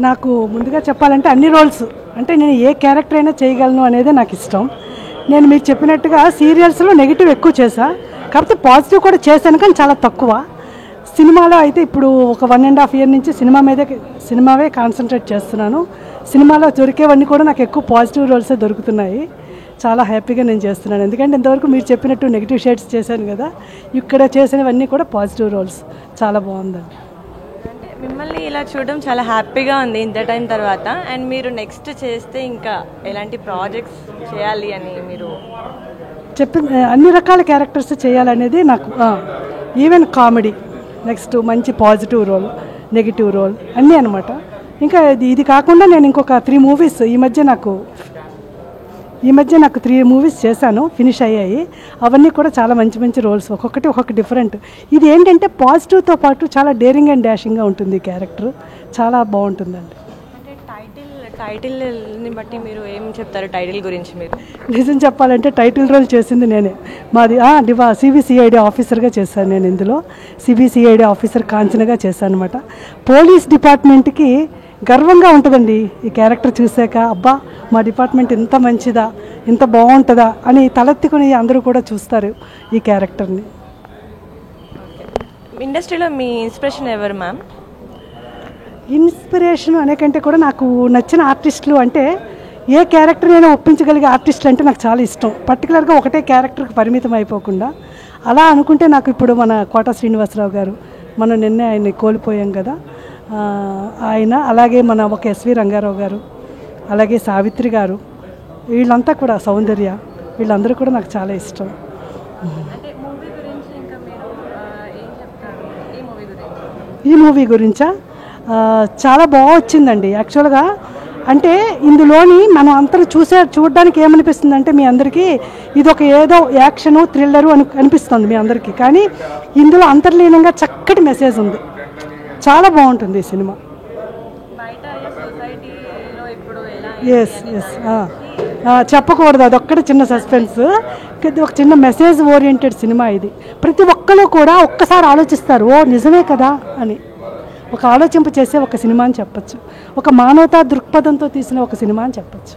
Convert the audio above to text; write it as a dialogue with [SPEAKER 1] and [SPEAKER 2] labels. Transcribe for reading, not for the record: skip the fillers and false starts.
[SPEAKER 1] నాకు ముందుగా చెప్పాలంటే అన్ని రోల్స్ అంటే నేను ఏ క్యారెక్టర్ అయినా చేయగలను అనేది నాకు ఇష్టం. నేను మీకు చెప్పినట్టుగా సీరియల్స్లో నెగిటివ్ ఎక్కువ చేశా, కాకపోతే పాజిటివ్ కూడా చేశాను కానీ చాలా తక్కువ. సినిమాలో అయితే ఇప్పుడు ఒక 1.5 year నుంచి సినిమావే కాన్సన్ట్రేట్ చేస్తున్నాను. సినిమాలో దొరికేవన్నీ కూడా నాకు ఎక్కువ పాజిటివ్ రోల్సే దొరుకుతున్నాయి. చాలా హ్యాపీగా నేను చేస్తున్నాను, ఎందుకంటే ఇంతవరకు మీరు చెప్పినట్టు నెగిటివ్ షేడ్స్ చేశాను కదా, ఇక్కడ చేసినవన్నీ కూడా పాజిటివ్ రోల్స్. చాలా బాగుందండి.
[SPEAKER 2] అంటే మిమ్మల్ని ఇలా చూడడం చాలా హ్యాపీగా ఉంది ఇంత టైం తర్వాత. అండ్ మీరు నెక్స్ట్ చేస్తే ఇంకా ఎలాంటి ప్రాజెక్ట్స్ చేయాలి అని మీరు
[SPEAKER 1] అన్ని రకాల క్యారెక్టర్స్ చేయాలనేది నాకు, ఈవెన్ కామెడీ, నెక్స్ట్ మంచి పాజిటివ్ రోల్, నెగిటివ్ రోల్ అన్నీ అనమాట. ఇంకా ఇది కాకుండా నేను ఇంకొక 3 movies ఈ మధ్య నాకు 3 movies చేశాను, ఫినిష్ అయ్యాయి. అవన్నీ కూడా చాలా మంచి మంచి రోల్స్, ఒక్కొక్కటి ఒక్కొక్క డిఫరెంట్. ఇది ఏంటంటే పాజిటివ్తో పాటు చాలా డేరింగ్ అండ్ డాషింగ్గా ఉంటుంది ఈ క్యారెక్టర్, చాలా బాగుంటుందండి.
[SPEAKER 2] టైటిల్ని బట్టి మీరు ఏం చెప్తారు టైటిల్ గురించి? మీరు
[SPEAKER 1] నిజం చెప్పాలంటే టైటిల్ రోల్ చేసింది నేనే. మాది సిబిసిఐడి ఆఫీసర్గా చేశాను నేను. ఇందులో సిబిసిఐడి ఆఫీసర్ కాంచనగా చేశాను అనమాట. పోలీస్ డిపార్ట్మెంట్కి గర్వంగా ఉంటుందండి ఈ క్యారెక్టర్ చూశాక. అబ్బా, మా డిపార్ట్మెంట్ ఇంత మంచిదా, ఇంత బాగుంటుందా అని తలెత్తుకుని అందరూ కూడా చూస్తారు ఈ క్యారెక్టర్ని.
[SPEAKER 2] ఇండస్ట్రీలో మీ ఇన్స్పిరేషన్ ఎవరు మ్యామ్?
[SPEAKER 1] ఇన్స్పిరేషన్ అనే కంటే కూడా నాకు నచ్చిన ఆర్టిస్టులు అంటే ఏ క్యారెక్టర్ నేను ఒప్పించగలిగే ఆర్టిస్టులు అంటే నాకు చాలా ఇష్టం. పర్టికులర్గా ఒకటే క్యారెక్టర్కి పరిమితం అయిపోకుండా. అలా అనుకుంటే నాకు ఇప్పుడు మన కోట శ్రీనివాసరావు గారు, మనం నిన్నే ఆయన్ని కోల్పోయాం కదా, ఆయన, అలాగే మన ఒక ఎస్వి రంగారావు గారు, అలాగే సావిత్రి గారు, వీళ్ళంతా కూడా, సౌందర్య, వీళ్ళందరూ కూడా నాకు చాలా ఇష్టం. ఈ మూవీ గురించా చాలా బాగా వచ్చిందండి యాక్చువల్గా. అంటే ఇందులోని మనం అందరూ చూడడానికి ఏమనిపిస్తుంది అంటే మీ అందరికీ ఇది ఒక ఏదో యాక్షను థ్రిల్లరు అనిపిస్తుంది మీ అందరికీ, కానీ ఇందులో అంతర్లీనంగా చక్కటి మెసేజ్ ఉంది. చాలా బాగుంటుంది ఈ సినిమా. ఎస్ చెప్పకూడదు, అదొక్కటి చిన్న సస్పెన్స్. ఒక చిన్న మెసేజ్ ఓరియంటెడ్ సినిమా ఇది. ప్రతి ఒక్కరు కూడా ఒక్కసారి ఆలోచిస్తారు, ఓ నిజమే కదా అని. ఒక ఆలోచింప చేసే ఒక సినిమా అని చెప్పచ్చు, ఒక మానవతా దృక్పథంతో తీసిన ఒక సినిమా అని చెప్పచ్చు.